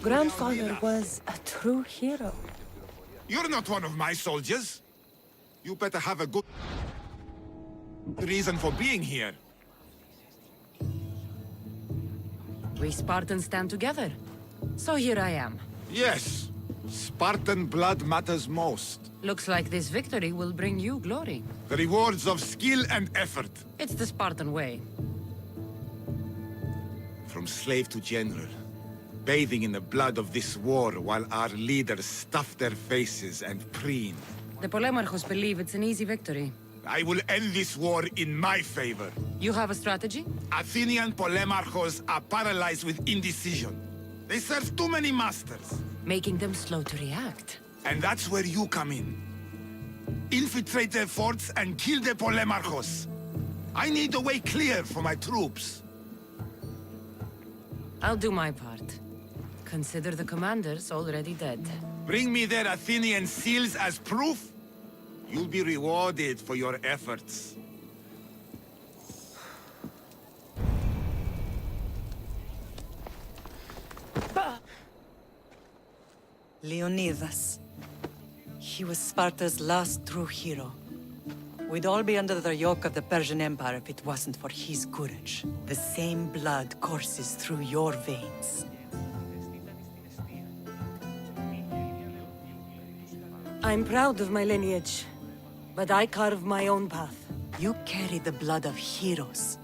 Grandfather was a true hero. You're not one of my soldiers. You better have a good reason for being here. We Spartans stand together. So here I am. Yes, Spartan blood matters most. Looks like this victory will bring you glory. The rewards of skill and effort. It's the Spartan way. From slave to general, bathing in the blood of this war while our leaders stuff their faces and preen. The Polemarchos believe it's an easy victory. I will end this war in my favor. You have a strategy? Athenian Polemarchos are paralyzed with indecision. They serve too many masters. Making them slow to react. And that's where you come in. Infiltrate their forts and kill the Polemarchos. I need a way clear for my troops. I'll do my part. Consider the commanders already dead. Bring me their Athenian seals as proof. You'll be rewarded for your efforts. Leonidas. He was Sparta's last true hero. We'd all be under the yoke of the Persian Empire if it wasn't for his courage. The same blood courses through your veins. I'm proud of my lineage, but I carve my own path. You carry the blood of heroes.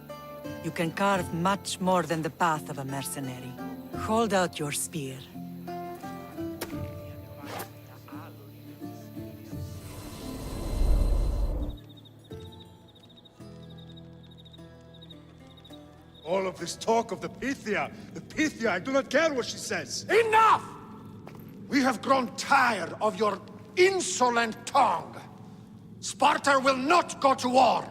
You can carve much more than the path of a mercenary. Hold out your spear. All of this talk of the Pythia, I do not care what she says. Enough! We have grown tired of your insolent tongue. Sparta will not go to war.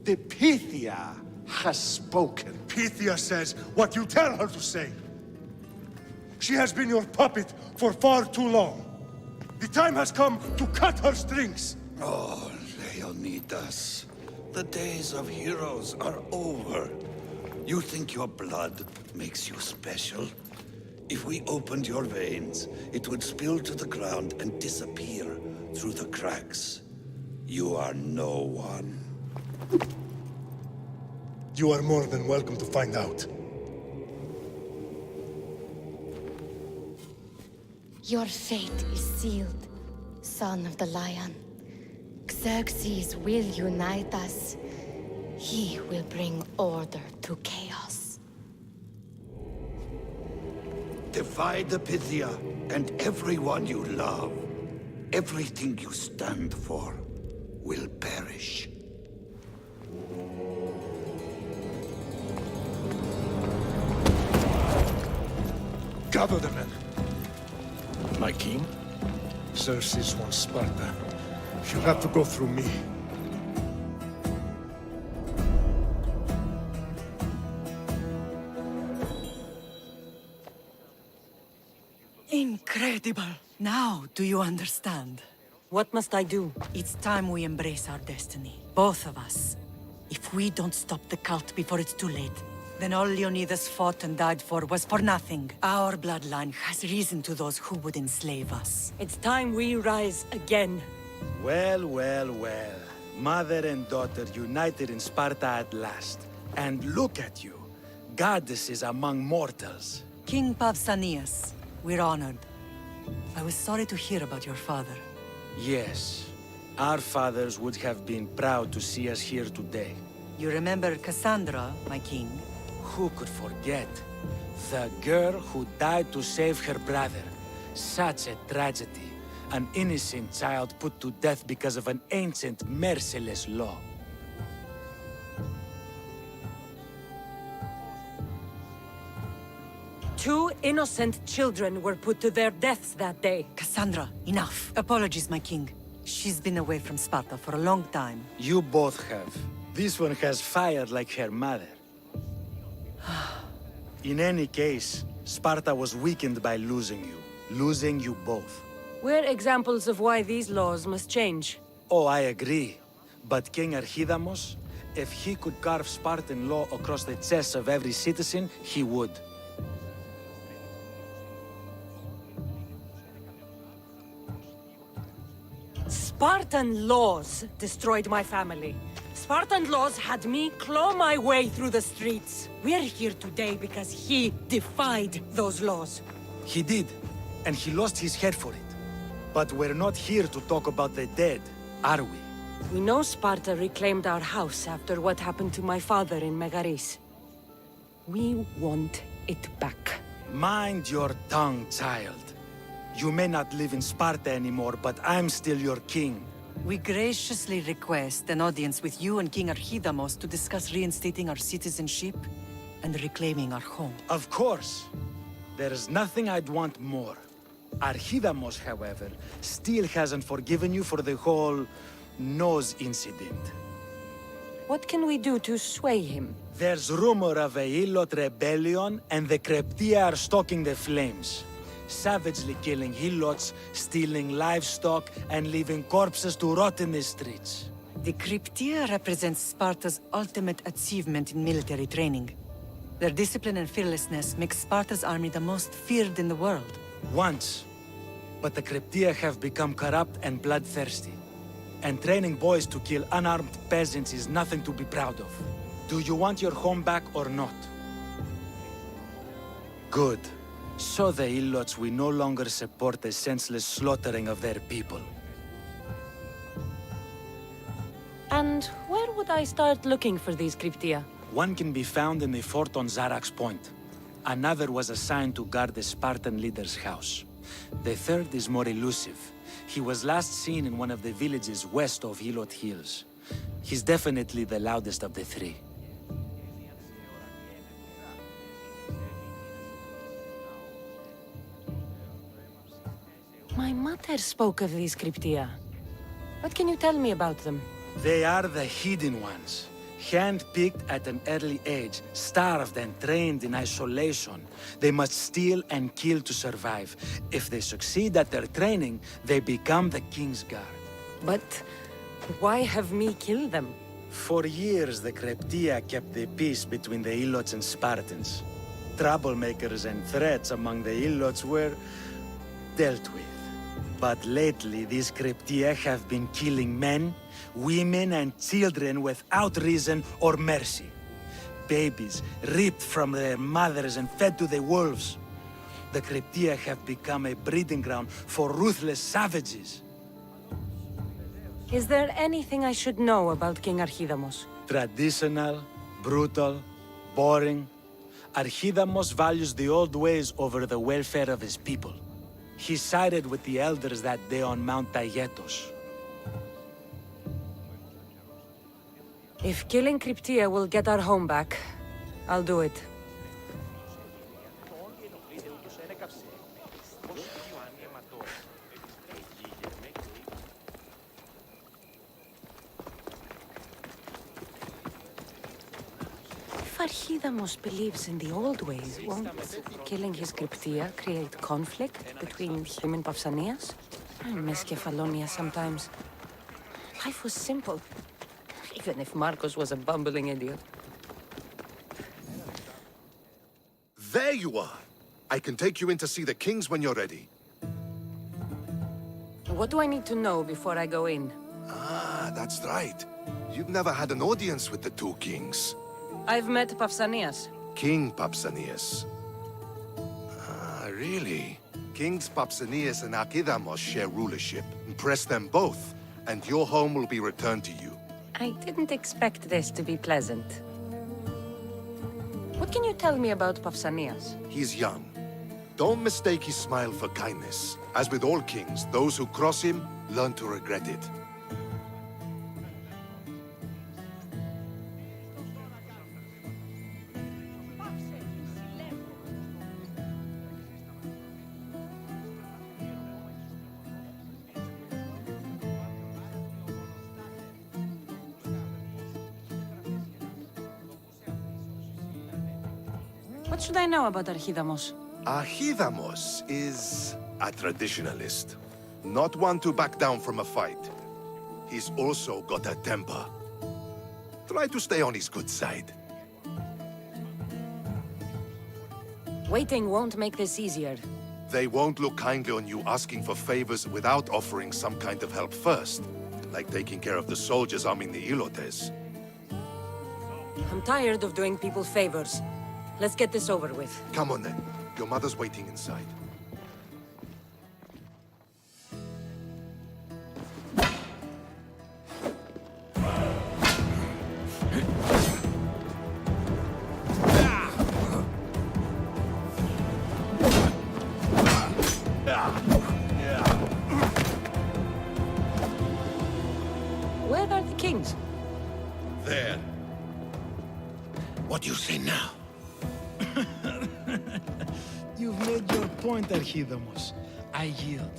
The Pythia has spoken. Pythia says what you tell her to say. She has been your puppet for far too long. The time has come to cut her strings. Oh, Leonidas. The days of heroes are over. You think your blood makes you special? If we opened your veins, it would spill to the ground and disappear through the cracks. You are no one. You are more than welcome to find out. Your fate is sealed, son of the Lion. Xerxes will unite us. He will bring order to chaos. Divide the Pythia and everyone you love. Everything you stand for will perish. Gather the men. My king? Xerxes wants Sparta. She'll have to go through me. Incredible! Now, do you understand? What must I do? It's time we embrace our destiny. Both of us. If we don't stop the cult before it's too late, then all Leonidas fought and died for was for nothing. Our bloodline has risen to those who would enslave us. It's time we rise again. Well, well, well. Mother and daughter united in Sparta at last. And look at you. Goddesses among mortals. King Pausanias, we're honored. I was sorry to hear about your father. Yes. Our fathers would have been proud to see us here today. You remember Cassandra, my king? Who could forget? The girl who died to save her brother. Such a tragedy. An innocent child put to death because of an ancient, merciless law. Innocent children were put to their deaths that day. Cassandra, enough. Apologies, my king. She's been away from Sparta for a long time. You both have. This one has fire like her mother. In any case, Sparta was weakened by losing you both. We're examples of why these laws must change. Oh, I agree. But King Archidamos, if he could carve Spartan law across the chests of every citizen, he would. Spartan laws destroyed my family. Spartan laws had me claw my way through the streets. We're here today because he defied those laws. He did, and he lost his head for it. But we're not here to talk about the dead, are we? We know Sparta reclaimed our house after what happened to my father in Megaris. We want it back. Mind your tongue, child. You may not live in Sparta anymore, but I'm still your king. We graciously request an audience with you and King Archidamos to discuss reinstating our citizenship and reclaiming our home. Of course. There's nothing I'd want more. Archidamos, however, still hasn't forgiven you for the whole nose incident. What can we do to sway him? There's rumor of a Hilot rebellion, and the Kreptia are stalking the flames. Savagely killing Hilots, stealing livestock, and leaving corpses to rot in the streets. The Cryptia represents Sparta's ultimate achievement in military training. Their discipline and fearlessness make Sparta's army the most feared in the world. Once. But the Cryptia have become corrupt and bloodthirsty. And training boys to kill unarmed peasants is nothing to be proud of. Do you want your home back or not? Good. So the Ilots will no longer support the senseless slaughtering of their people. And where would I start looking for these cryptia? One can be found in the fort on Zarak's Point. Another was assigned to guard the Spartan leader's house. The third is more elusive. He was last seen in one of the villages west of Hilot Hills. He's definitely the loudest of the three. My mother spoke of these cryptia. What can you tell me about them? They are the hidden ones. Hand-picked at an early age, starved and trained in isolation. They must steal and kill to survive. If they succeed at their training, they become the King's Guard. But why have me kill them? For years, the Cryptia kept the peace between the Ilots and Spartans. Troublemakers and threats among the Ilots were dealt with. But lately, these Cryptia have been killing men, women and children without reason or mercy. Babies ripped from their mothers and fed to the wolves. The Cryptia have become a breeding ground for ruthless savages. Is there anything I should know about King Archidamos? Traditional, brutal, boring. Archidamos values the old ways over the welfare of his people. He sided with the elders that day on Mount Taygetos. If killing Cryptia will get our home back, I'll do it. If Archidamos believes in the old ways, won't killing his Cryptia create conflict between him and Pausanias? I miss Kefalonia sometimes. Life was simple. Even if Marcos was a bumbling idiot. There you are! I can take you in to see the kings when you're ready. What do I need to know before I go in? Ah, that's right. You've never had an audience with the two kings. I've met Pausanias. King Pausanias. Ah, really? Kings Pausanias and Archidamos share rulership. Impress them both, and your home will be returned to you. I didn't expect this to be pleasant. What can you tell me about Pausanias? He's young. Don't mistake his smile for kindness. As with all kings, those who cross him learn to regret it. What should I know about Archidamos? Archidamos is a traditionalist. Not one to back down from a fight. He's also got a temper. Try to stay on his good side. Waiting won't make this easier. They won't look kindly on you asking for favors without offering some kind of help first. Like taking care of the soldiers arming the Ilotes. I'm tired of doing people favors. Let's get this over with. Come on then. Your mother's waiting inside. Where are the kings? There. What do you say now? You've made your point, Archidamos. I yield.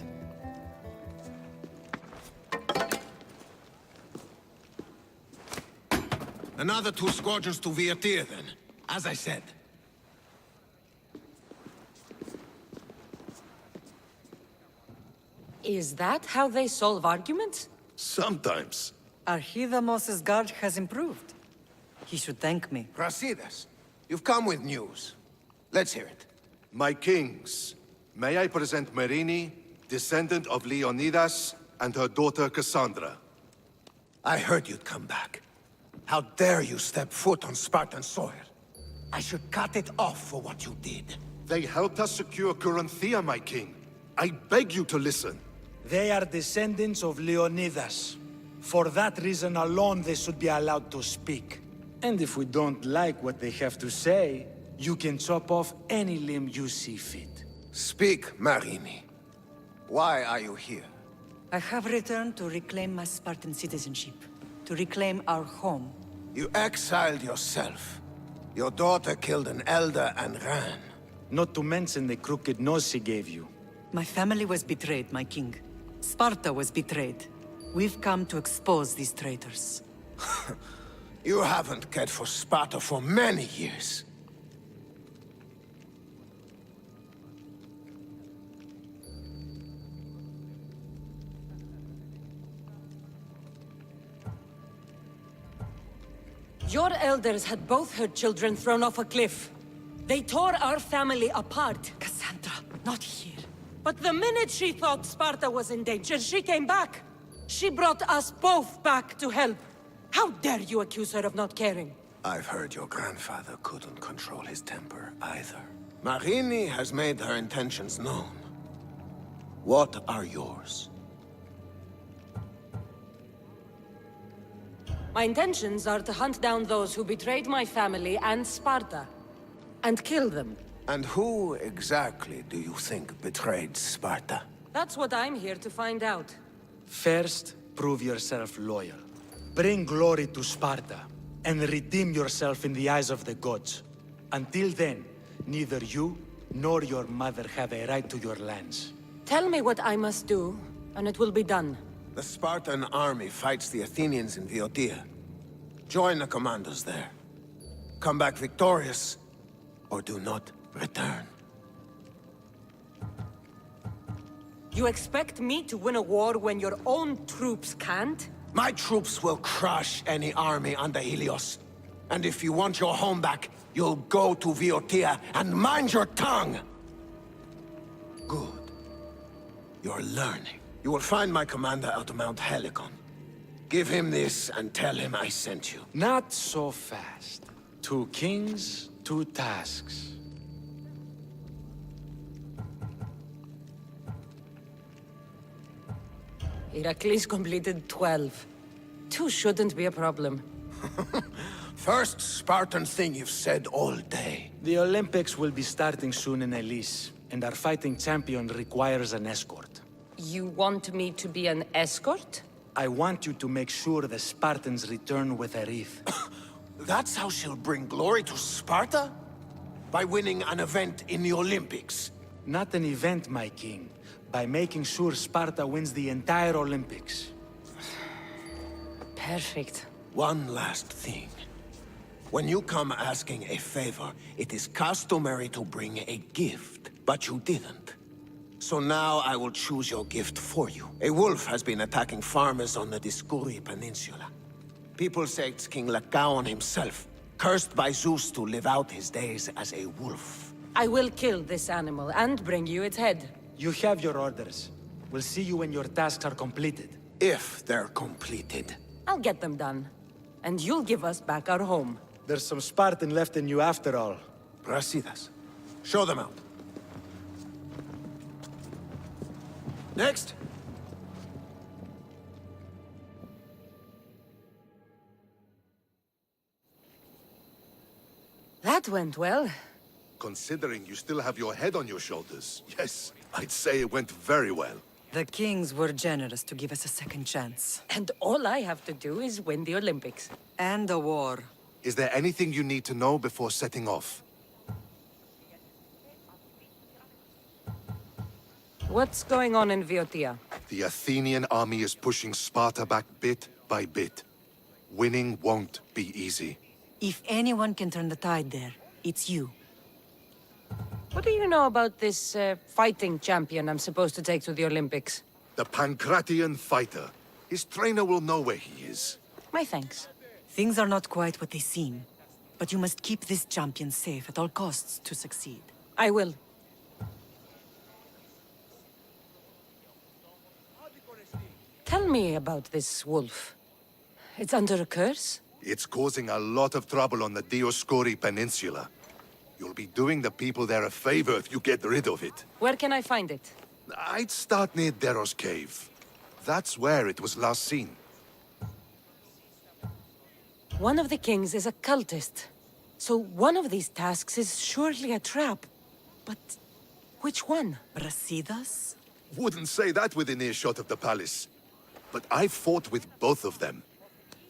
Another 2 squadrons to Viatir, then. As I said. Is that how they solve arguments? Sometimes. Archidamos's guard has improved. He should thank me. Brasidas, you've come with news. Let's hear it. My kings, may I present Merini, descendant of Leonidas, and her daughter Cassandra. I heard you'd come back. How dare you step foot on Spartan soil? I should cut it off for what you did. They helped us secure Corinthia, my king. I beg you to listen. They are descendants of Leonidas. For that reason alone, they should be allowed to speak. And if we don't like what they have to say, you can chop off any limb you see fit. Speak, Marini. Why are you here? I have returned to reclaim my Spartan citizenship, to reclaim our home. You exiled yourself. Your daughter killed an elder and ran. Not to mention the crooked nose she gave you. My family was betrayed, my king. Sparta was betrayed. We've come to expose these traitors. You haven't cared for Sparta for many years. Your elders had both her children thrown off a cliff. They tore our family apart. Cassandra, not here. But the minute she thought Sparta was in danger, she came back. She brought us both back to help. How dare you accuse her of not caring? I've heard your grandfather couldn't control his temper either. Marini has made her intentions known. What are yours? My intentions are to hunt down those who betrayed my family and Sparta, and kill them. And who exactly do you think betrayed Sparta? That's what I'm here to find out. First, prove yourself loyal. Bring glory to Sparta, and redeem yourself in the eyes of the gods. Until then, neither you nor your mother have a right to your lands. Tell me what I must do, and it will be done. The Spartan army fights the Athenians in Viotia. Join the commandos there. Come back victorious, or do not return. You expect me to win a war when your own troops can't? My troops will crush any army under Helios. And if you want your home back, you'll go to Viotia and mind your tongue! Good. You're learning. You will find my commander out of Mount Helicon. Give him this and tell him I sent you. Not so fast. 2 kings, 2 tasks. Heracles completed 12. 2 shouldn't be a problem. First Spartan thing you've said all day. The Olympics will be starting soon in Elise, and our fighting champion requires an escort. You want me to be an escort? I want you to make sure the Spartans return with a wreath. That's how she'll bring glory to Sparta? By winning an event in the Olympics? Not an event, my king. By making sure Sparta wins the entire Olympics. Perfect. One last thing. When you come asking a favor, it is customary to bring a gift, but you didn't. So now I will choose your gift for you. A wolf has been attacking farmers on the Discuri Peninsula. People say it's King Lycaon himself, cursed by Zeus to live out his days as a wolf. I will kill this animal and bring you its head. You have your orders. We'll see you when your tasks are completed. If they're completed. I'll get them done. And you'll give us back our home. There's some Spartan left in you after all. Brasidas. Show them out. Next. That went well. Considering you still have your head on your shoulders, yes, I'd say it went very well. The kings were generous to give us a second chance. And all I have to do is win the Olympics. And a war. Is there anything you need to know before setting off? What's going on in Viotia? The Athenian army is pushing Sparta back bit by bit. Winning won't be easy. If anyone can turn the tide there, it's you. What do you know about this fighting champion I'm supposed to take to the Olympics? The Pancratian fighter. His trainer will know where he is. My thanks. Things are not quite what they seem, but you must keep this champion safe at all costs to succeed. I will. Tell me about this wolf. It's under a curse? It's causing a lot of trouble on the Dioscuri Peninsula. You'll be doing the people there a favor if you get rid of it. Where can I find it? I'd start near Deros Cave. That's where it was last seen. One of the kings is a cultist. So one of these tasks is surely a trap. But which one? Brasidas? Wouldn't say that within earshot of the palace. But I've fought with both of them.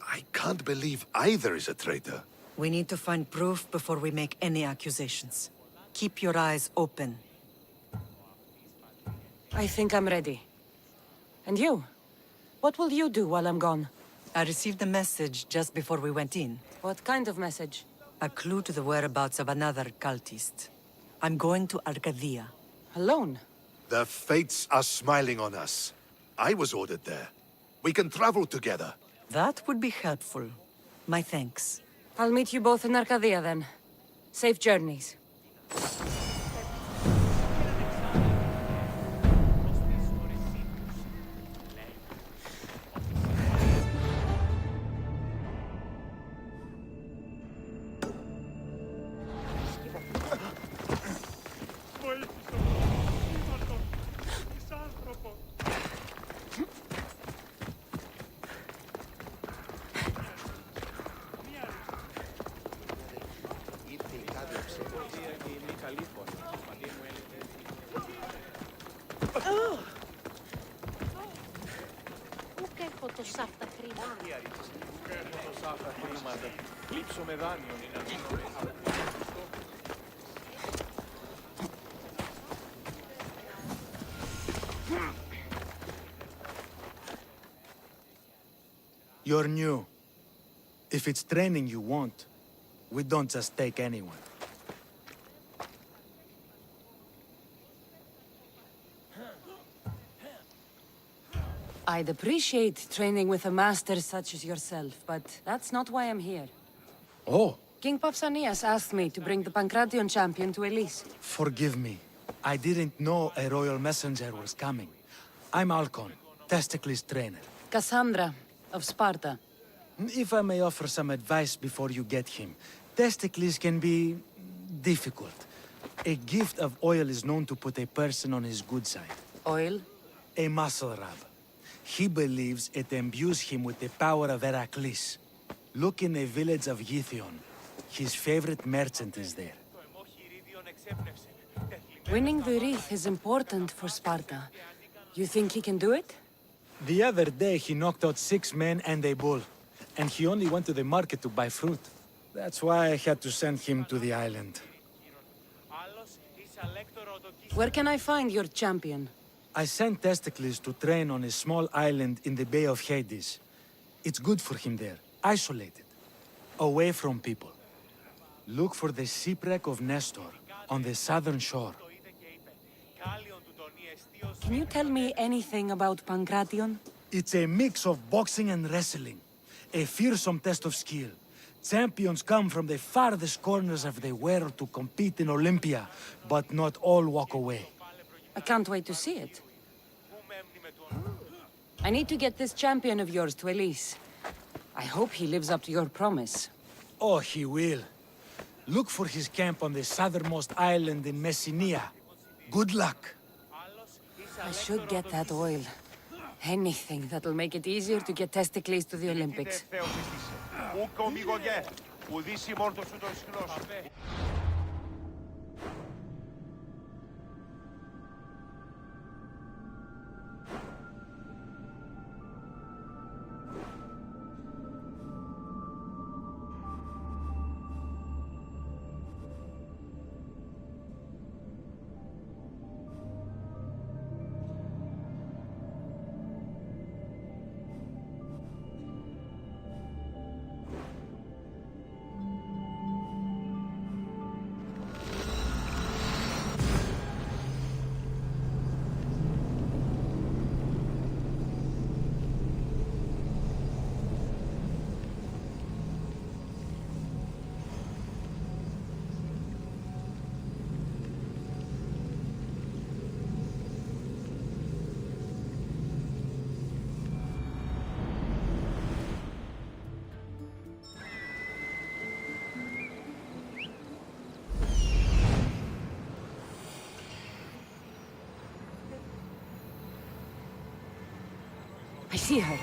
I can't believe either is a traitor. We need to find proof before we make any accusations. Keep your eyes open. I think I'm ready. And you? What will you do while I'm gone? I received a message just before we went in. What kind of message? A clue to the whereabouts of another cultist. I'm going to Arcadia. Alone? The fates are smiling on us. I was ordered there. We can travel together. That would be helpful. My thanks. I'll meet you both in Arcadia then. Safe journeys. You're new. If it's training you want, we don't just take anyone. I'd appreciate training with a master such as yourself, but that's not why I'm here. Oh, King Pausanias asked me to bring the Pancratian champion to Elise. forgive me. I didn't know a royal messenger was coming. I'm Alcon, Testicles' trainer. Cassandra, of Sparta. If I may offer some advice before you get him, Testicles can be difficult. A gift of oil is known to put a person on his good side. Oil? A muscle rub. He believes it imbues him with the power of Heracles. Look in the village of Githyon. His favorite merchant is there. Winning the wreath is important for Sparta. You think he can do it? The other day he knocked out 6 men and a bull. And he only went to the market to buy fruit. That's why I had to send him to the island. Where can I find your champion? I sent Testicles to train on a small island in the Bay of Hades. It's good for him there, isolated, away from people. Look for the shipwreck of Nestor, on the southern shore. Can you tell me anything about Pancration? It's a mix of boxing and wrestling. A fearsome test of skill. Champions come from the farthest corners of the world to compete in Olympia, but not all walk away. I can't wait to see it. I need to get this champion of yours to Elise. I hope he lives up to your promise. Oh, he will. Look for his camp on the southernmost island in Messenia. Good luck. I should get that oil. Anything that'll make it easier to get Testicles to the Olympics. I see her.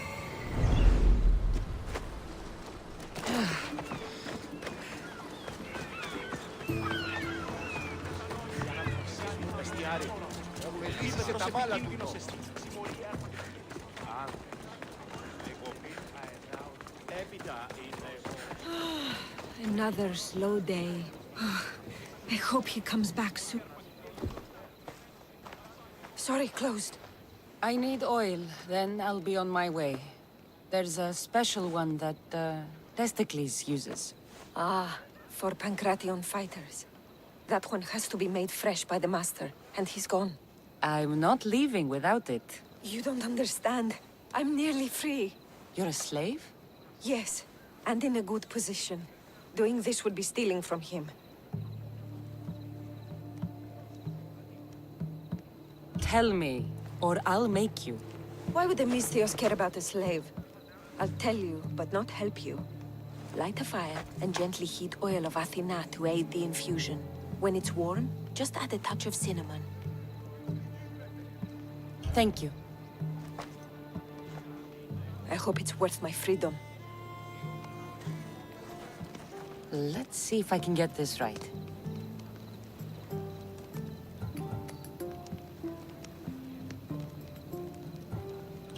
Another slow day. I hope he comes back soon. Sorry, closed. I need oil, then I'll be on my way. There's a special one that, Testicles uses. Ah, for Pancration fighters. That one has to be made fresh by the Master, and he's gone. I'm not leaving without it. You don't understand. I'm nearly free. You're a slave? Yes, and in a good position. Doing this would be stealing from him. Tell me, or I'll make you. Why would the Misthios care about a slave? I'll tell you, but not help you. Light a fire and gently heat oil of Athena to aid the infusion. When it's warm, just add a touch of cinnamon. Thank you. I hope it's worth my freedom. Let's see if I can get this right.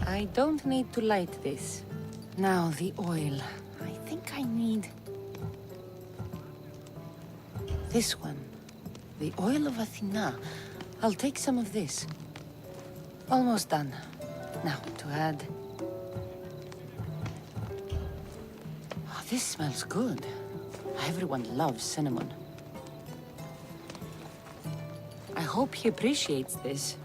I don't need to light this. Now, the oil. I think I need... this one. The oil of Athena. I'll take some of this. Almost done. Now, to add... oh, this smells good. Everyone loves cinnamon. I hope he appreciates this.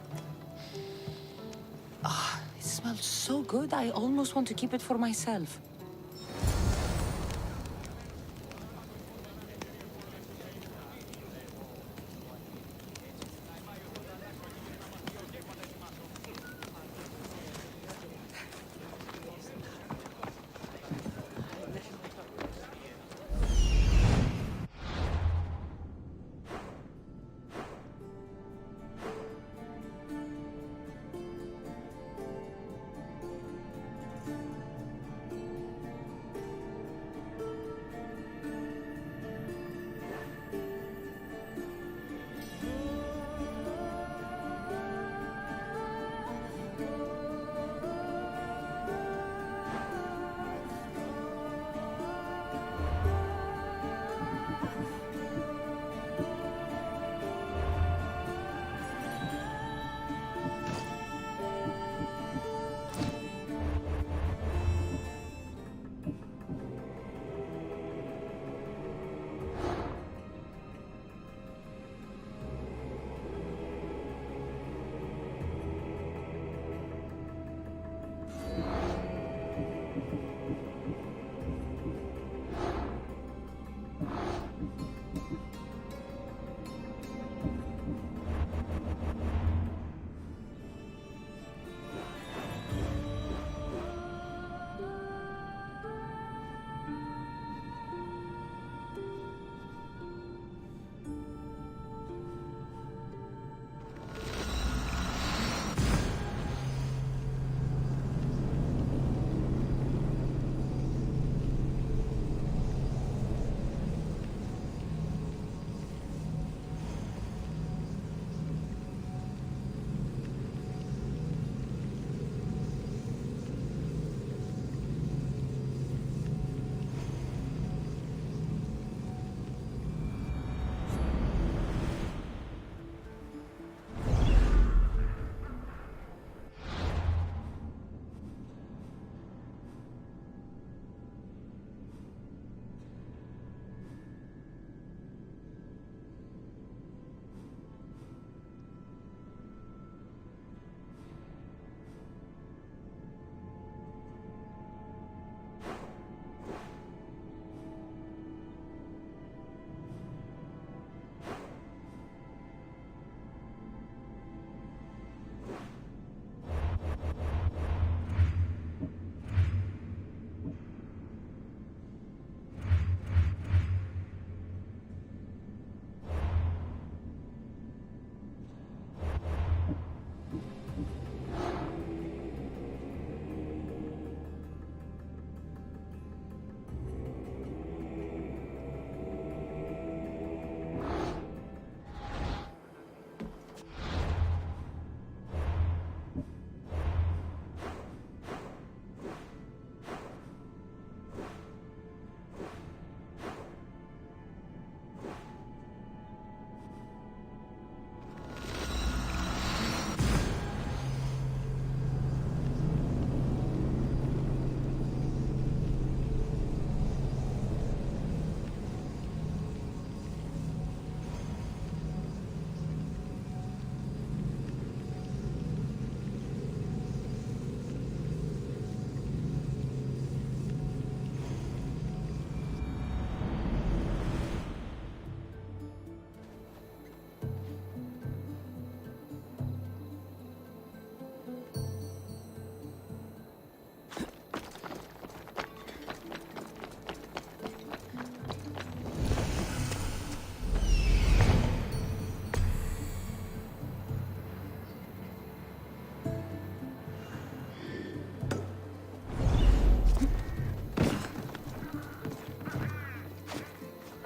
Ah, it smells so good, I almost want to keep it for myself.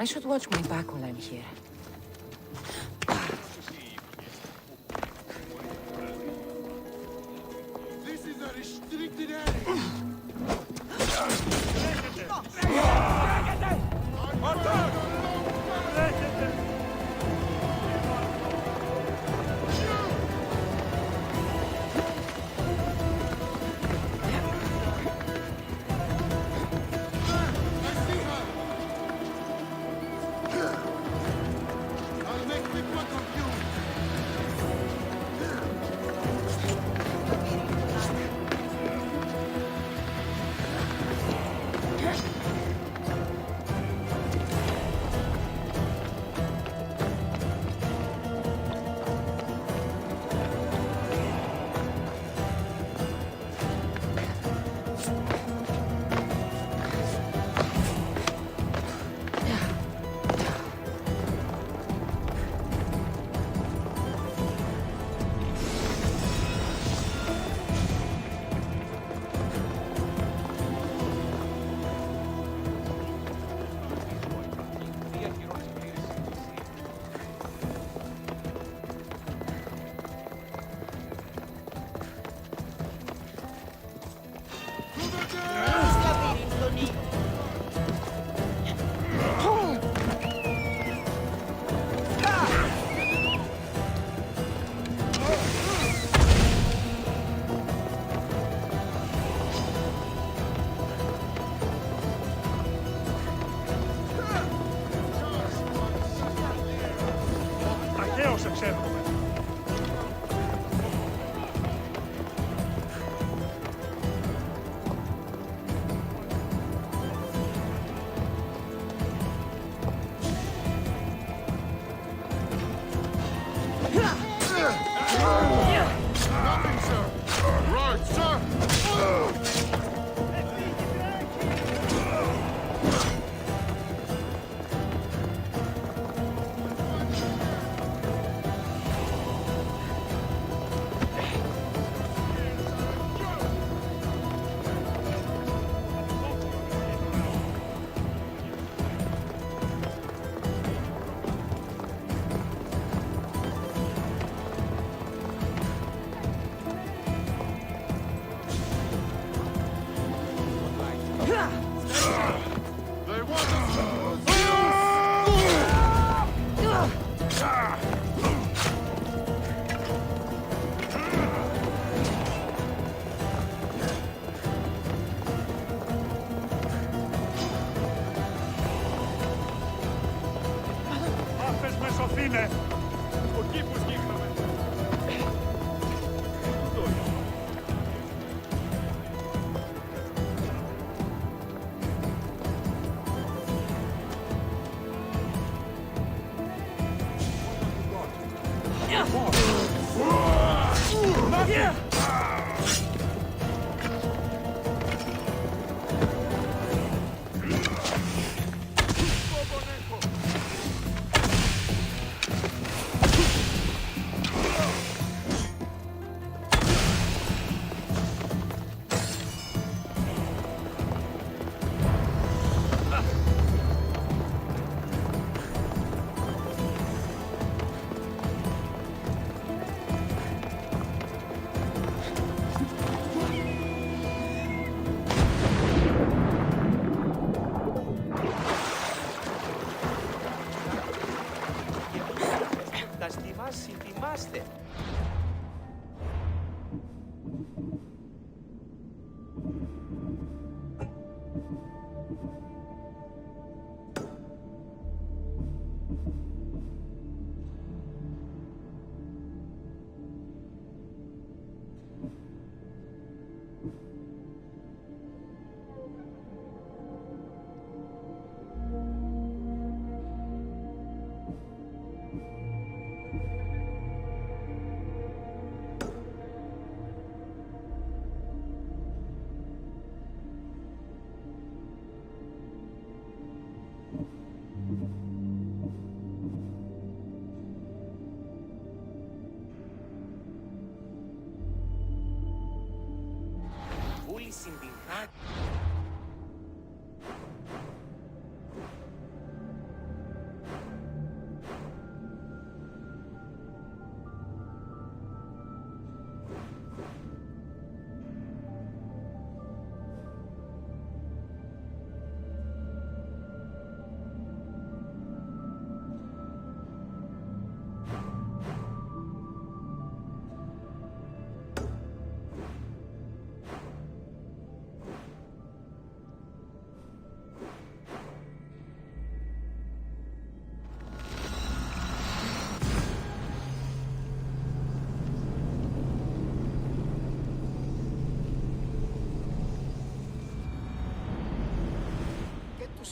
I should watch my back while I'm here. This is a restricted area.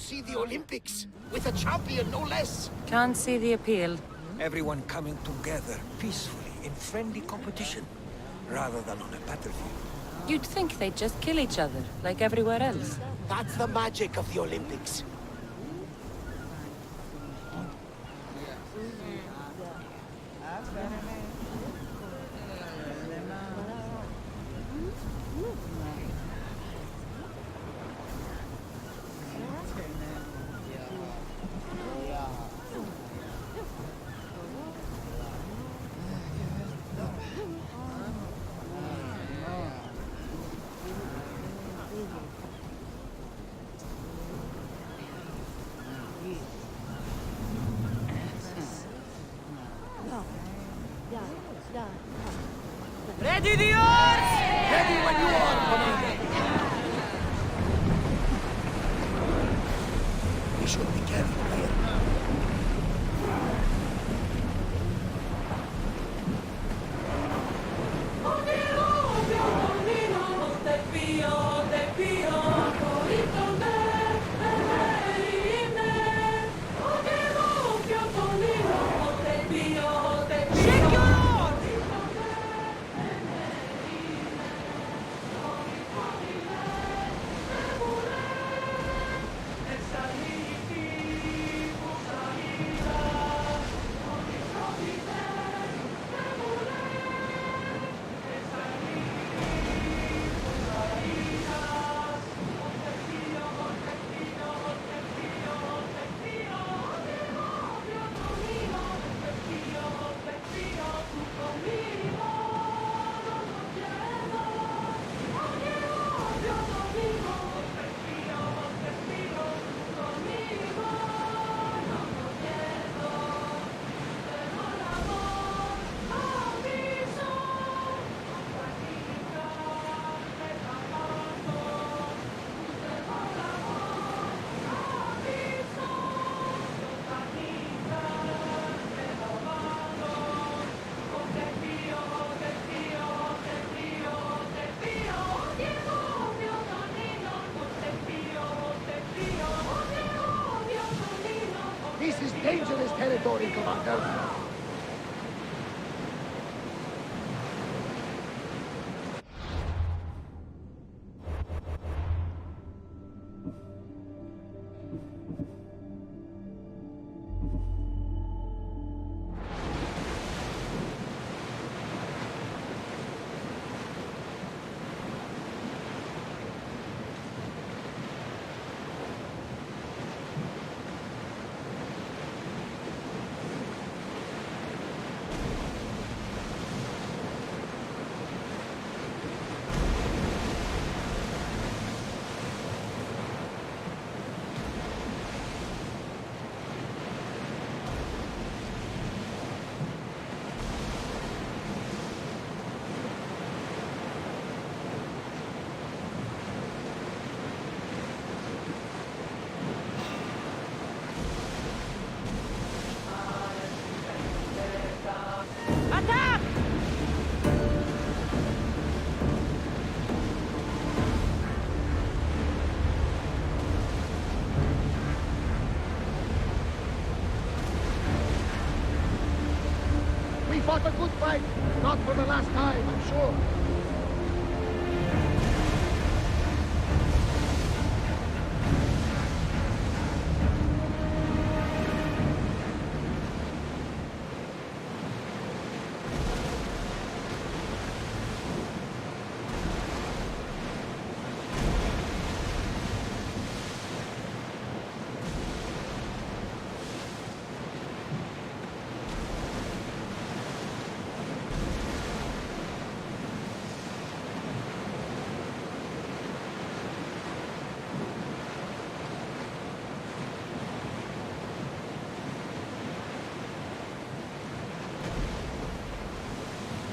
see the Olympics, with a champion no less. Can't see the appeal. Everyone coming together peacefully in friendly competition, rather than on a battlefield. You'd think they'd just kill each other, like everywhere else. That's the magic of the Olympics. Ready the oars! Ready when you are, Commander. We should be careful here. This is dangerous territory, Commander. We fought a good fight, not for the last time, I'm sure.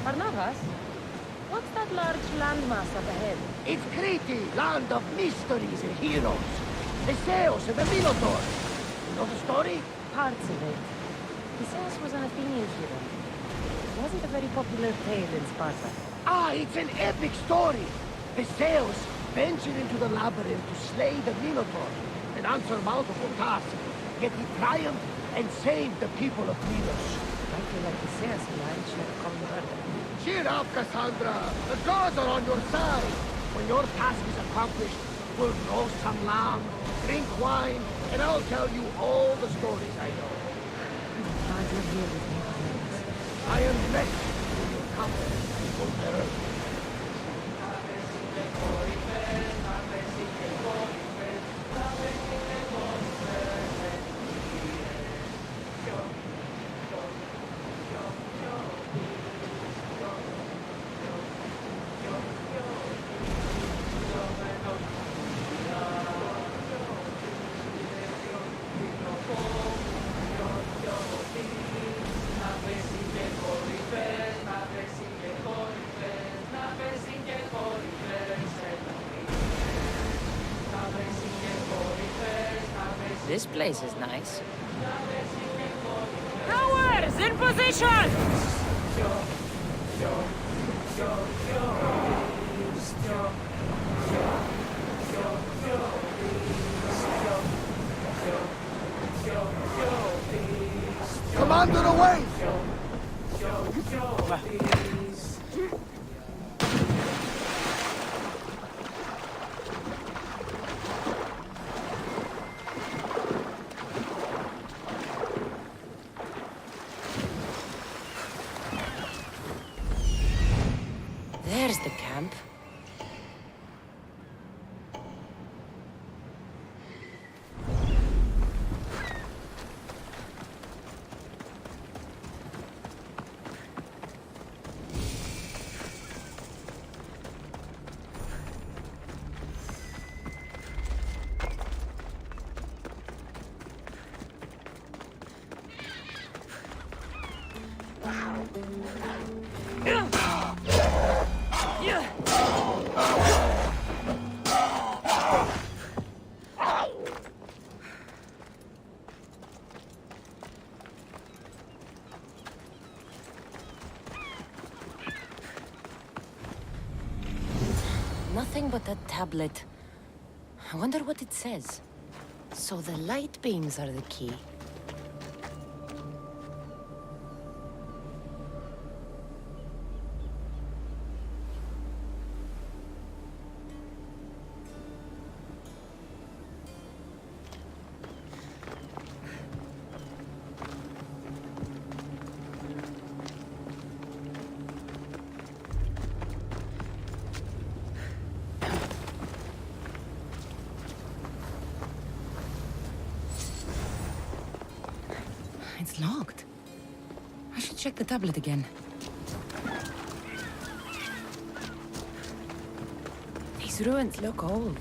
Barnabas? What's that large landmass up ahead? It's Crete, land of mysteries and heroes. Theseus and the Minotaur. You know the story? Parts of it. Theseus was an Athenian hero. It wasn't a very popular tale in Sparta. Ah, it's an epic story. Theseus ventured into the labyrinth to slay the Minotaur, and can answer multiple tasks, yet he triumphed and saved the people of Milos. I feel like the sales line should come further. Cheer up, Cassandra! The gods are on your side! When your task is accomplished, we'll roast some lamb, drink wine, and I'll tell you all the stories I know. I'm glad you're here with me, friends. I am blessed with your company, people bearer. This place is nice. Towers in position! Commander away! There's the camp. Nothing but that tablet. I wonder what it says. So the light beams are the key. It's locked. I should check the tablet again. These ruins look old.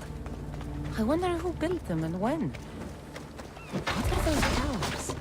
I wonder who built them and when. What are those towers?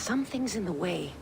Something's in the way.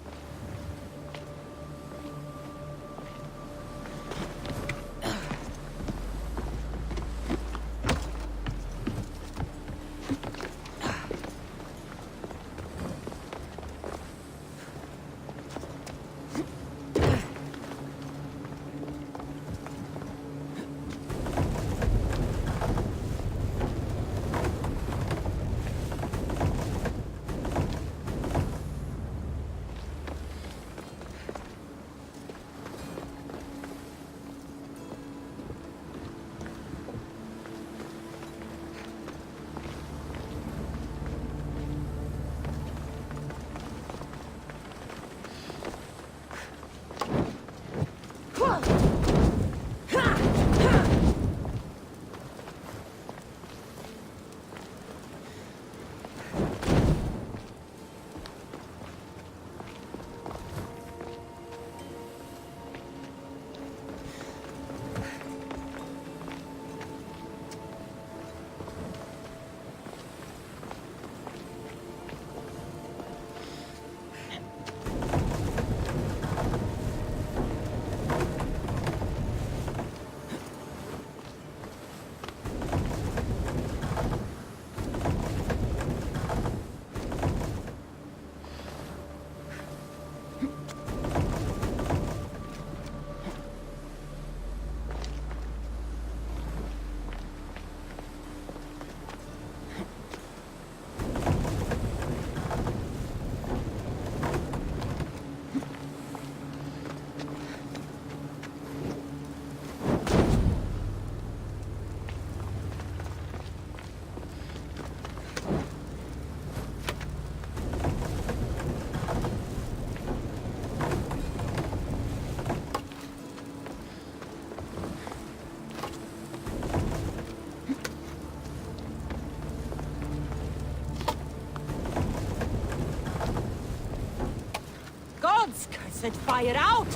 Cursed fire out!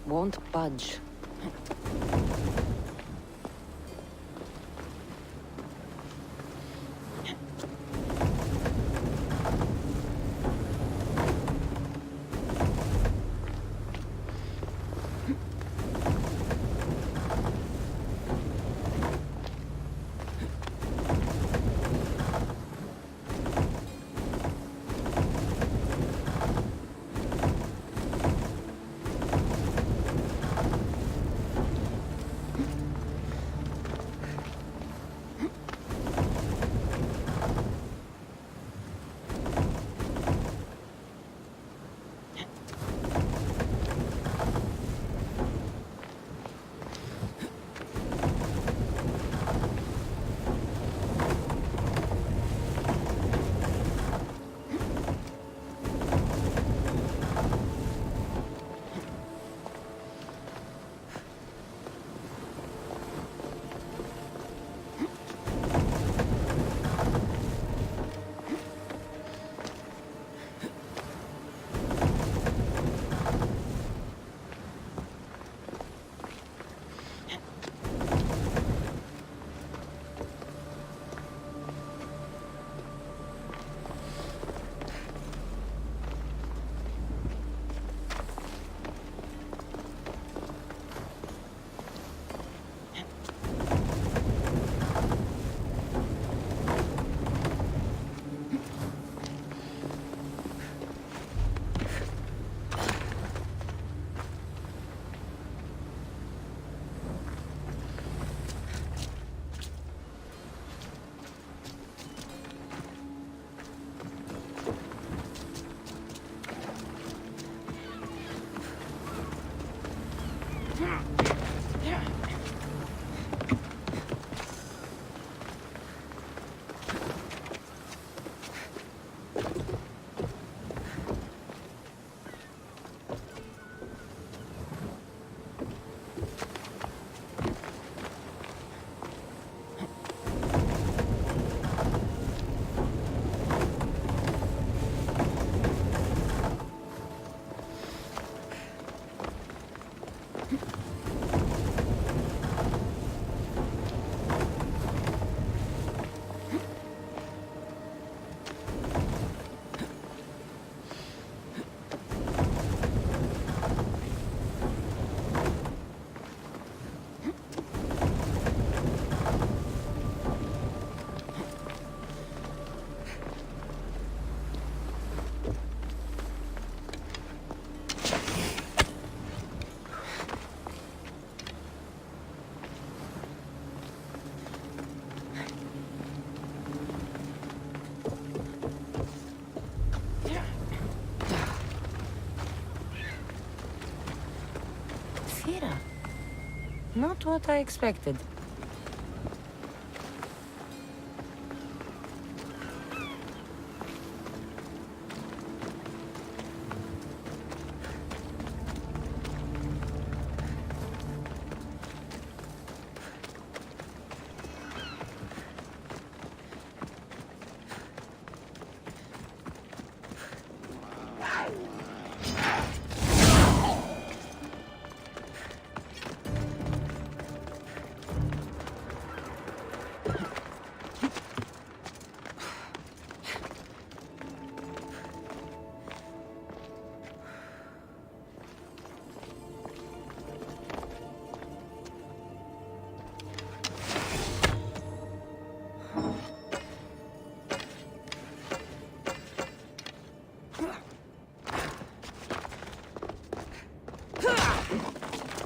Won't budge. Not what I expected.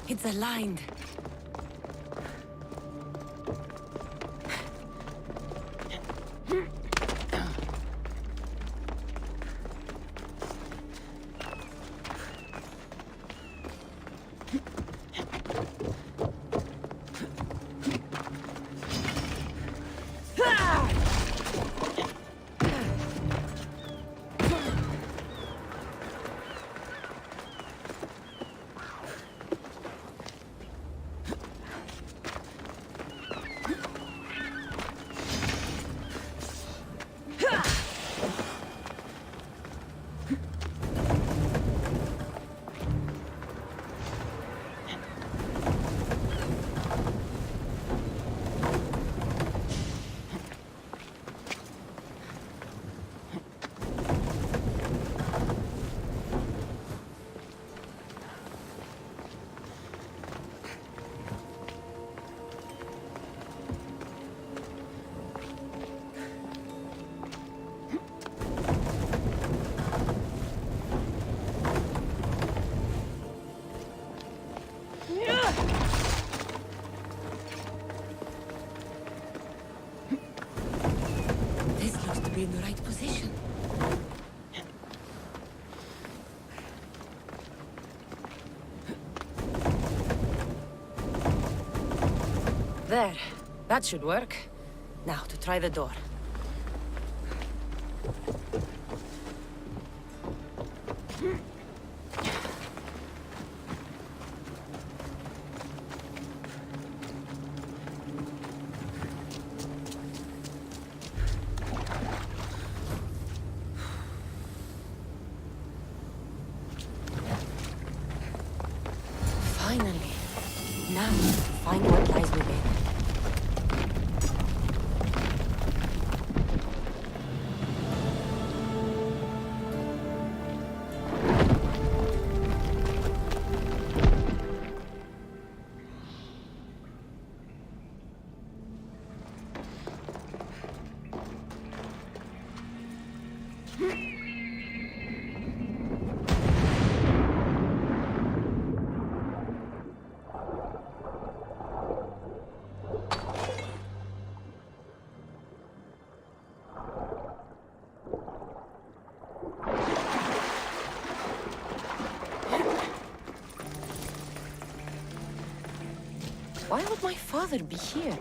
It's aligned. In the right position. There. That should work. Now to try the door. Finally. Now, find what lies within. Why would my father be here?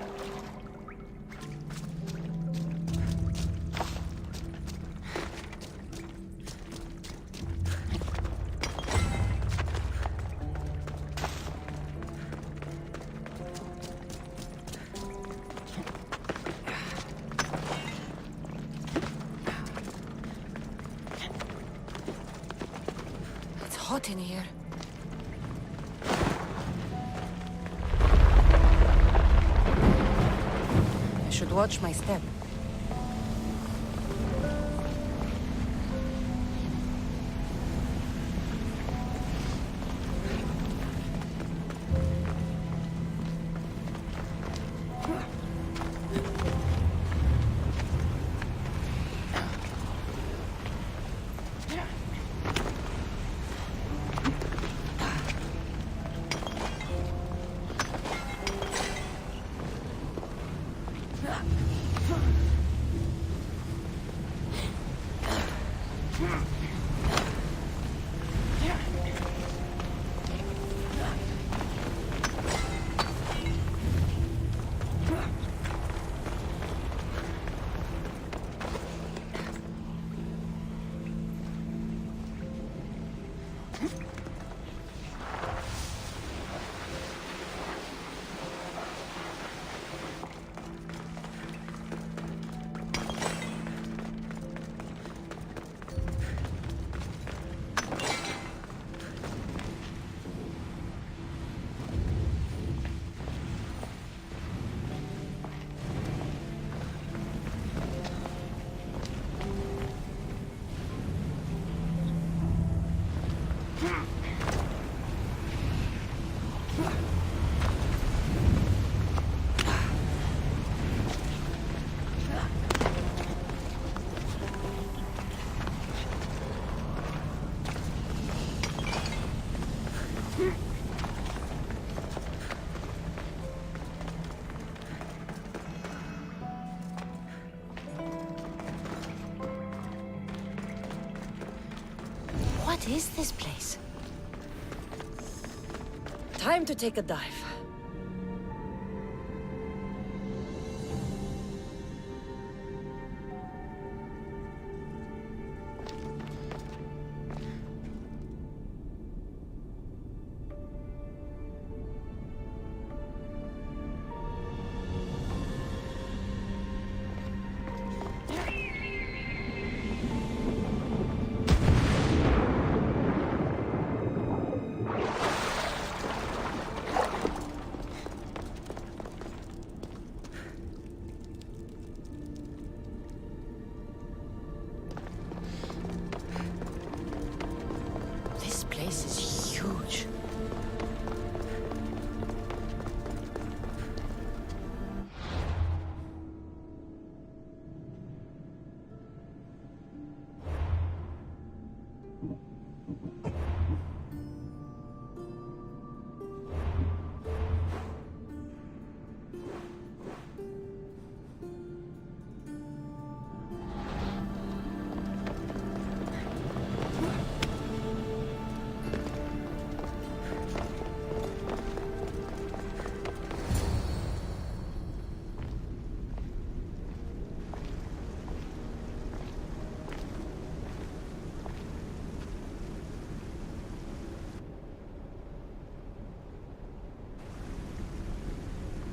It's hot in here. Should watch my step. What is this place? Time to take a dive. This place is huge.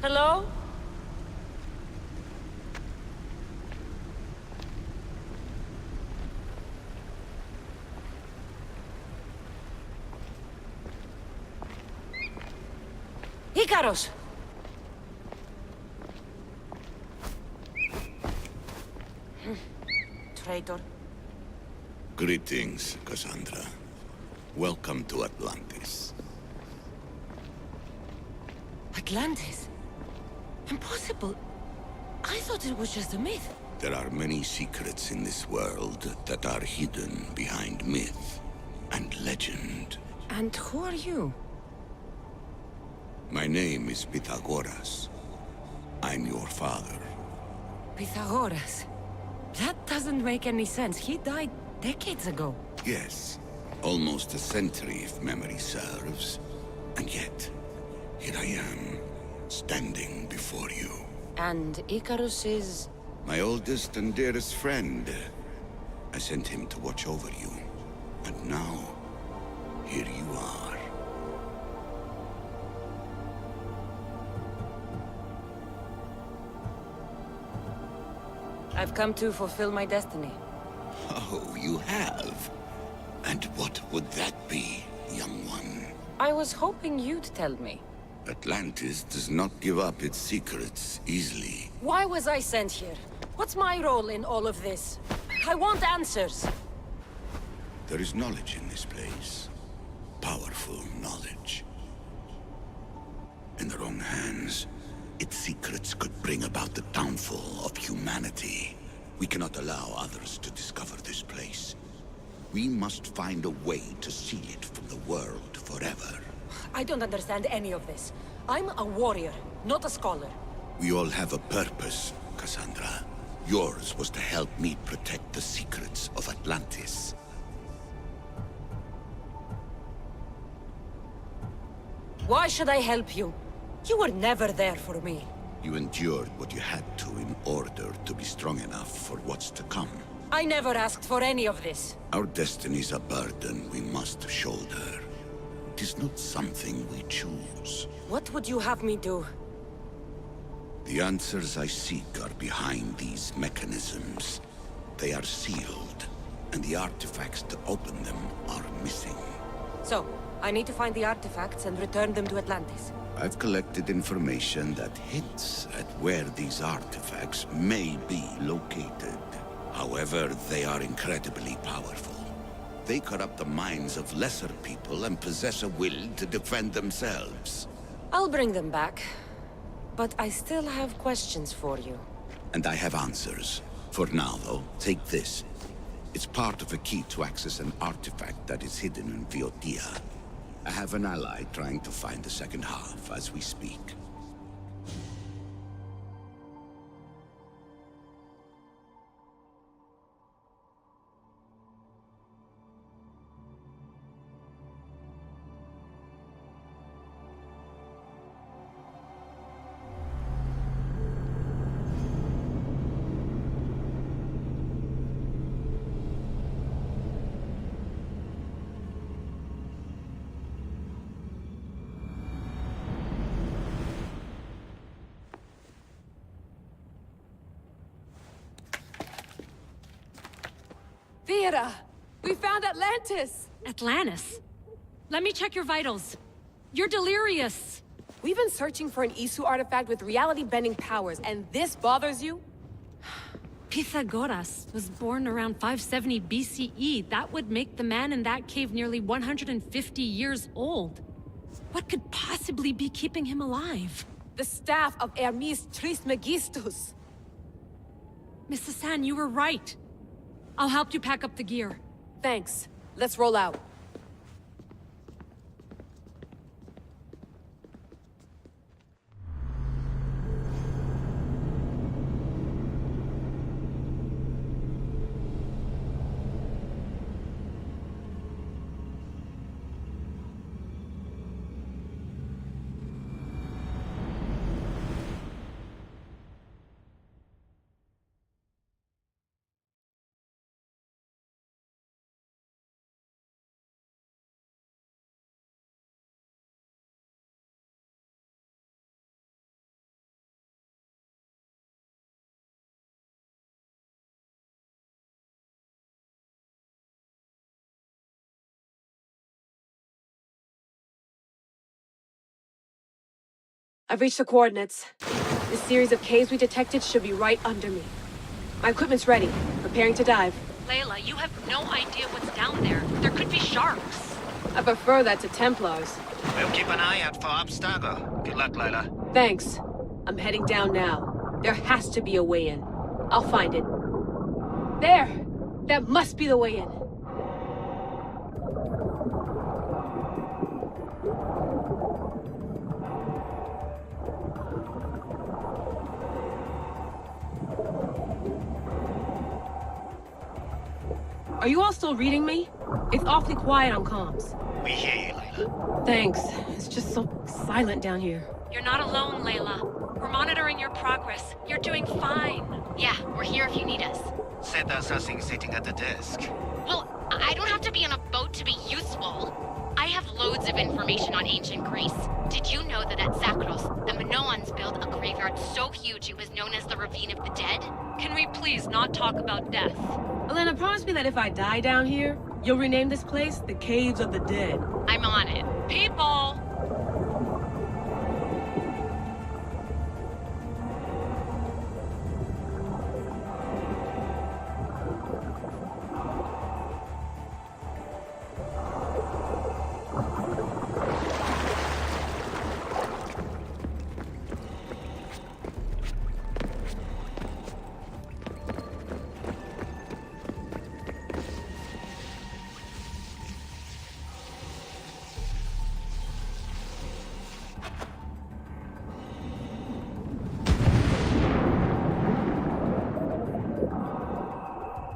Hello? Ikaros! Traitor. Greetings, Cassandra. Welcome to Atlantis. Atlantis? Impossible. I thought it was just a myth. There are many secrets in this world that are hidden behind myth and legend. And who are you? My name is Pythagoras. I'm your father. Pythagoras. That doesn't make any sense. He died decades ago. Yes, almost a century if memory serves. And yet, here I am, standing before you. And Icarus is... My oldest and dearest friend. I sent him to watch over you. And now, here you are. I've come to fulfill my destiny. Oh, you have? And what would that be, young one? I was hoping you'd tell me. Atlantis does not give up its secrets easily. Why was I sent here? What's my role in all of this? I want answers. There is knowledge in this place. Powerful knowledge. In the wrong hands, its secrets could bring about the downfall of humanity. We cannot allow others to discover this place. We must find a way to seal it from the world forever. I don't understand any of this. I'm a warrior, not a scholar. We all have a purpose, Cassandra. Yours was to help me protect the secrets of Atlantis. Why should I help you? You were never there for me. You endured what you had to in order to be strong enough for what's to come. I never asked for any of this. Our destiny's a burden we must shoulder. It is not something we choose. What would you have me do? The answers I seek are behind these mechanisms. They are sealed, and the artifacts to open them are missing. So, I need to find the artifacts and return them to Atlantis. I've collected information that hints at where these artifacts may be located. However, they are incredibly powerful. They corrupt the minds of lesser people and possess a will to defend themselves. I'll bring them back. But I still have questions for you. And I have answers. For now, though, take this. It's part of a key to access an artifact that is hidden in Viotia. I have an ally trying to find the second half as we speak. Mira! We found Atlantis! Atlantis? Let me check your vitals. You're delirious. We've been searching for an Isu artifact with reality-bending powers, and this bothers you? Pythagoras was born around 570 BCE. That would make the man in that cave nearly 150 years old. What could possibly be keeping him alive? The staff of Hermes Trismegistus. Mrs. San, you were right. I'll help you pack up the gear. Thanks. Let's roll out. I've reached the coordinates. The series of caves we detected should be right under me. My equipment's ready. Preparing to dive. Layla, you have no idea what's down there. There could be sharks. I prefer that to Templars. We'll keep an eye out for Abstergo. Good luck, Layla. Thanks. I'm heading down now. There has to be a way in. I'll find it. There! That must be the way in. Are you all still reading me? It's awfully quiet on comms. We hear you, Layla. Thanks. It's just so silent down here. You're not alone, Layla. We're monitoring your progress. You're doing fine. Yeah, we're here if you need us. Said there's nothing sitting at the desk. Well, I don't have to be on a boat to be useful. I have loads of information on ancient Greece. Did you know that at Zakros, the Minoans built a graveyard so huge it was known as the Ravine of the Dead? Can we please not talk about death? Elena, promise me that if I die down here, you'll rename this place the Caves of the Dead. I'm on it. People!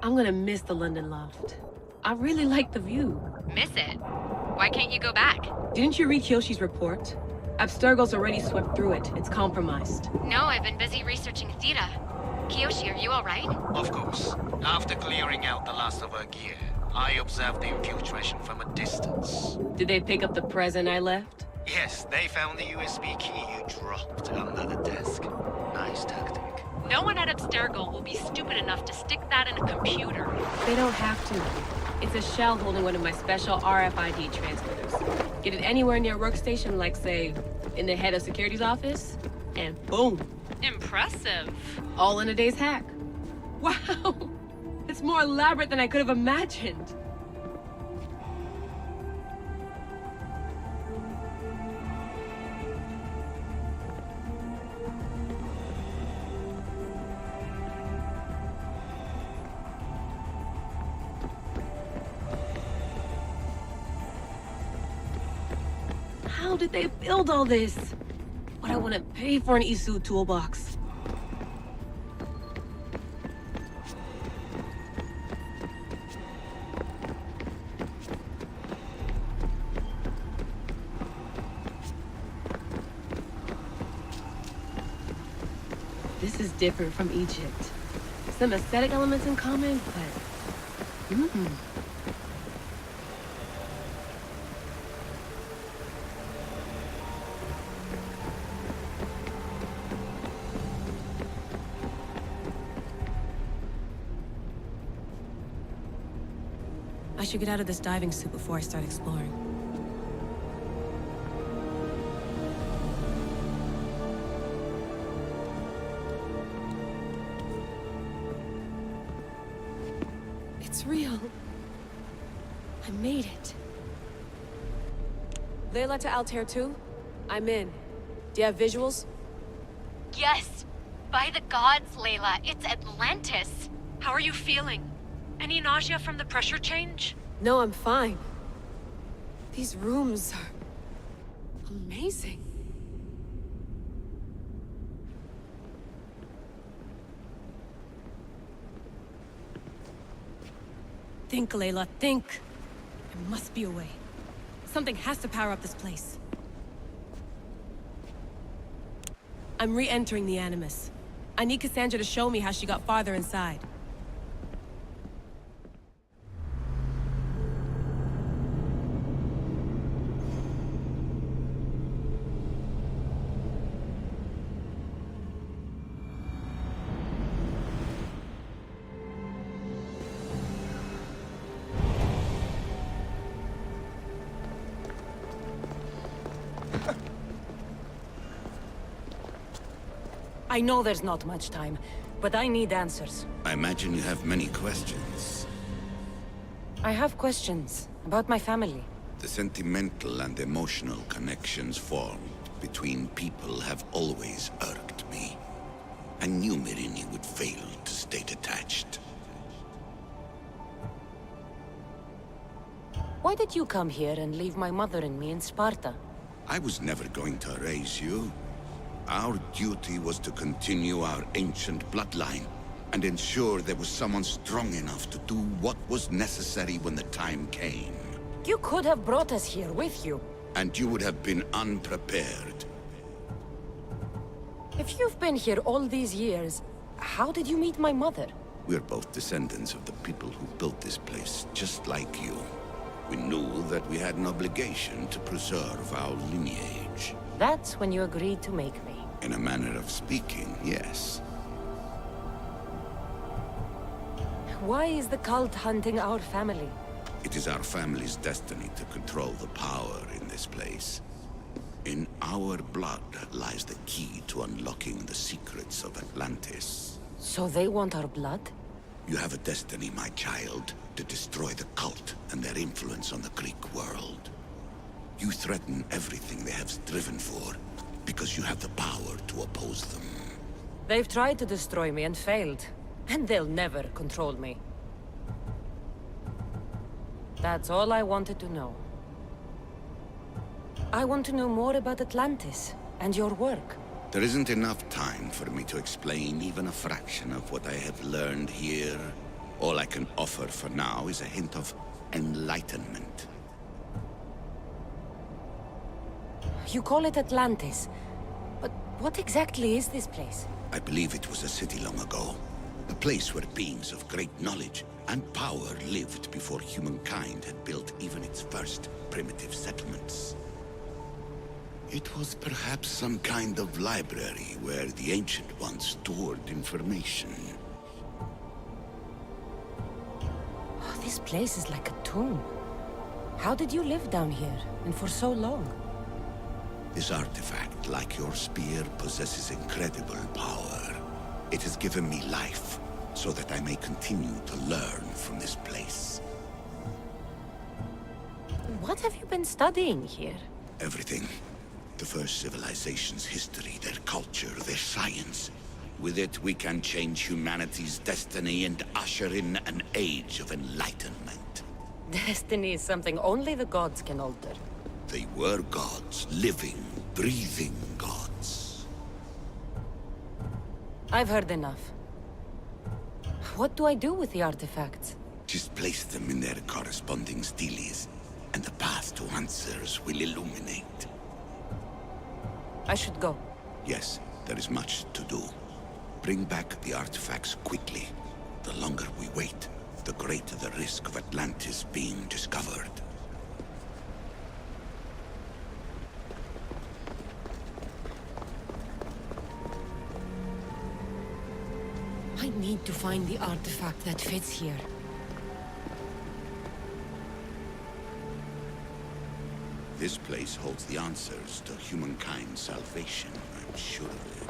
I'm gonna miss the London loft. I really like the view. Miss it? Why can't you go back? Didn't you read Kyoshi's report? Abstergo's already swept through it. It's compromised. No, I've been busy researching Theta. Kiyoshi, are you alright? Of course. After clearing out the last of her gear, I observed the infiltration from a distance. Did they pick up the present I left? Yes, they found the USB key you dropped under the desk. Nice tactic. No one at Abstergo will be stupid enough to stick that in a computer. They don't have to. It's a shell holding one of my special RFID transmitters. Get it anywhere near a workstation, like, say, in the head of security's office, and boom. Impressive. All in a day's hack. Wow! It's more elaborate than I could have imagined. How did they build all this? What I want to pay for an Isu toolbox. This is different from Egypt. Some aesthetic elements in common, but... I should get out of this diving suit before I start exploring. It's real. I made it. Layla to Altair 2? I'm in. Do you have visuals? Yes! By the gods, Layla, it's Atlantis! How are you feeling? Any nausea from the pressure change? No, I'm fine. These rooms are amazing. Think, Layla, think. There must be a way. Something has to power up this place. I'm re-entering the Animus. I need Cassandra to show me how she got farther inside. I know there's not much time, but I need answers. I imagine you have many questions. I have questions about my family. The sentimental and emotional connections formed between people have always irked me. I knew Myrini would fail to stay detached. Why did you come here and leave my mother and me in Sparta? I was never going to erase you. Our duty was to continue our ancient bloodline and ensure there was someone strong enough to do what was necessary when the time came. You could have brought us here with you. And you would have been unprepared. If you've been here all these years, how did you meet my mother? We're both descendants of the people who built this place, just like you. We knew that we had an obligation to preserve our lineage. That's when you agreed to make me. In a manner of speaking, yes. Why is the cult hunting our family? It is our family's destiny to control the power in this place. In our blood lies the key to unlocking the secrets of Atlantis. So they want our blood? You have a destiny, my child, to destroy the cult and their influence on the Greek world. You threaten everything they have striven for, because you have the power to oppose them. They've tried to destroy me and failed, and they'll never control me. That's all I wanted to know. I want to know more about Atlantis and your work. There isn't enough time for me to explain even a fraction of what I have learned here. All I can offer for now is a hint of enlightenment. You call it Atlantis, but what exactly is this place? I believe it was a city long ago. A place where beings of great knowledge and power lived before humankind had built even its first primitive settlements. It was perhaps some kind of library where the Ancient Ones stored information. Oh, this place is like a tomb. How did you live down here, and for so long? This artifact, like your spear, possesses incredible power. It has given me life, so that I may continue to learn from this place. What have you been studying here? Everything. The first civilization's history, their culture, their science. With it, we can change humanity's destiny and usher in an age of enlightenment. Destiny is something only the gods can alter. They were gods, living, breathing gods. I've heard enough. What do I do with the artifacts? Just place them in their corresponding steles, and the path to answers will illuminate. I should go. Yes, there is much to do. Bring back the artifacts quickly. The longer we wait, the greater the risk of Atlantis being discovered. I need to find the artifact that fits here. This place holds the answers to humankind's salvation, I'm sure of it.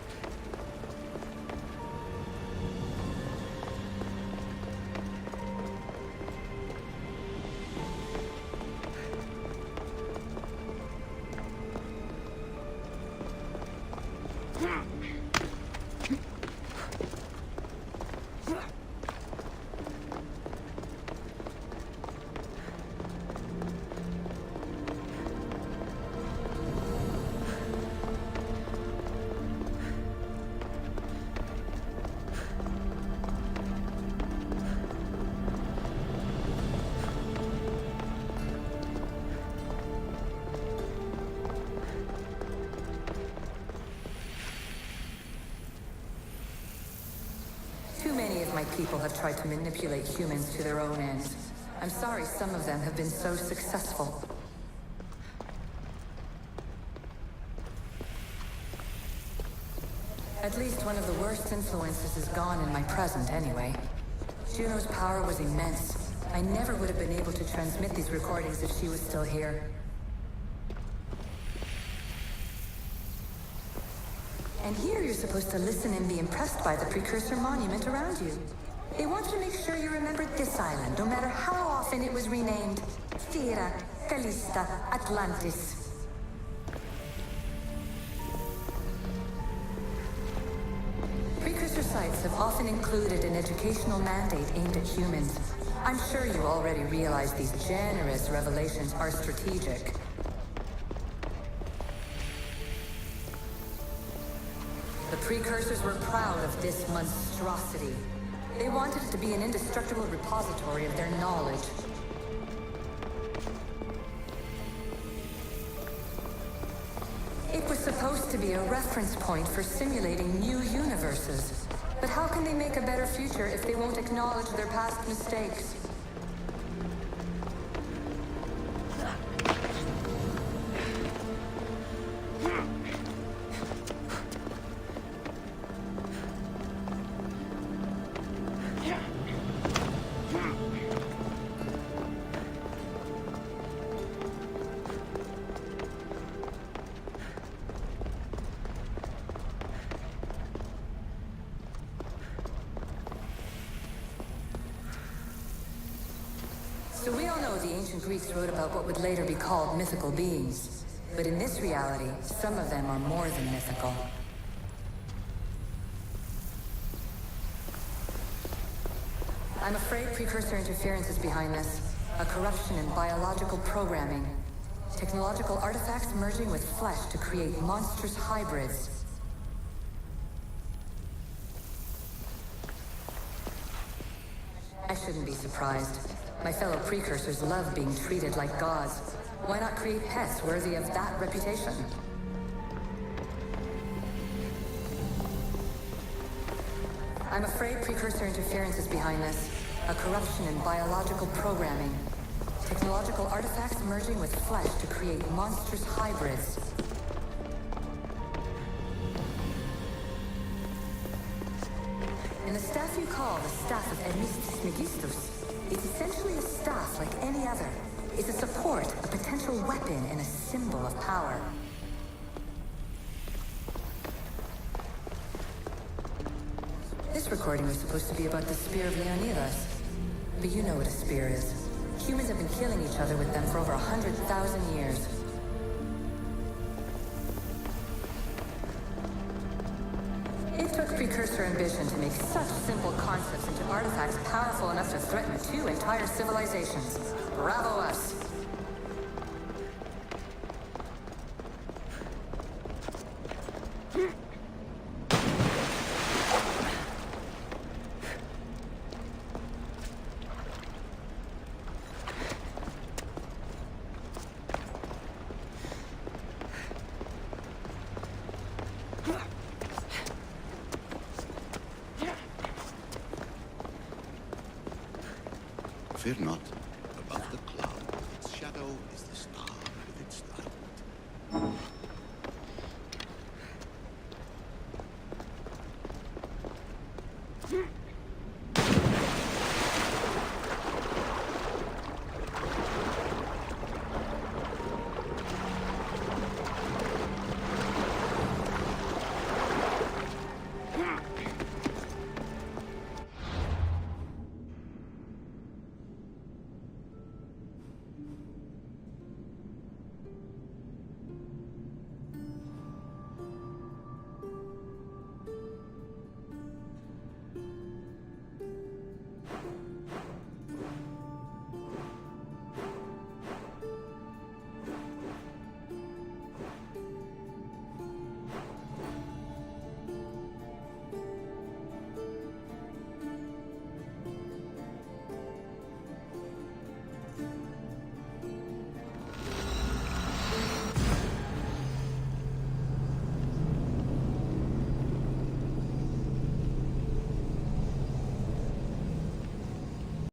Too many of my people have tried to manipulate humans to their own ends. I'm sorry some of them have been so successful. At least one of the worst influences is gone in my present, anyway. Juno's power was immense. I never would have been able to transmit these recordings if she was still here. And here you're supposed to listen and be impressed by the precursor monument around you. They want you to make sure you remembered this island, no matter how often it was renamed. Thera, Callista, Atlantis. Precursor sites have often included an educational mandate aimed at humans. I'm sure you already realize these generous revelations are strategic. The precursors were proud of this monstrosity. They wanted it to be an indestructible repository of their knowledge. It was supposed to be a reference point for simulating new universes. But how can they make a better future if they won't acknowledge their past mistakes? So we all know the ancient Greeks wrote about what would later be called mythical beings. But in this reality, some of them are more than mythical. I'm afraid precursor interference is behind this. A corruption in biological programming. Technological artifacts merging with flesh to create monstrous hybrids. I shouldn't be surprised. My fellow precursors love being treated like gods. Why not create pets worthy of that reputation? I'm afraid precursor interference is behind this. A corruption in biological programming. Technological artifacts merging with flesh to create monstrous hybrids. In the staff you call the Staff of Admistis Megistus, it's essentially a staff like any other. It's a support, a potential weapon, and a symbol of power. This recording was supposed to be about the Spear of Leonidas. But you know what a spear is. Humans have been killing each other with them for over 100,000 years. It took precursor ambition to make such simple concepts into artifacts powerful enough to threaten 2 entire civilizations. Bravo us! Fear not. Above the cloud, its shadow is the star with its light.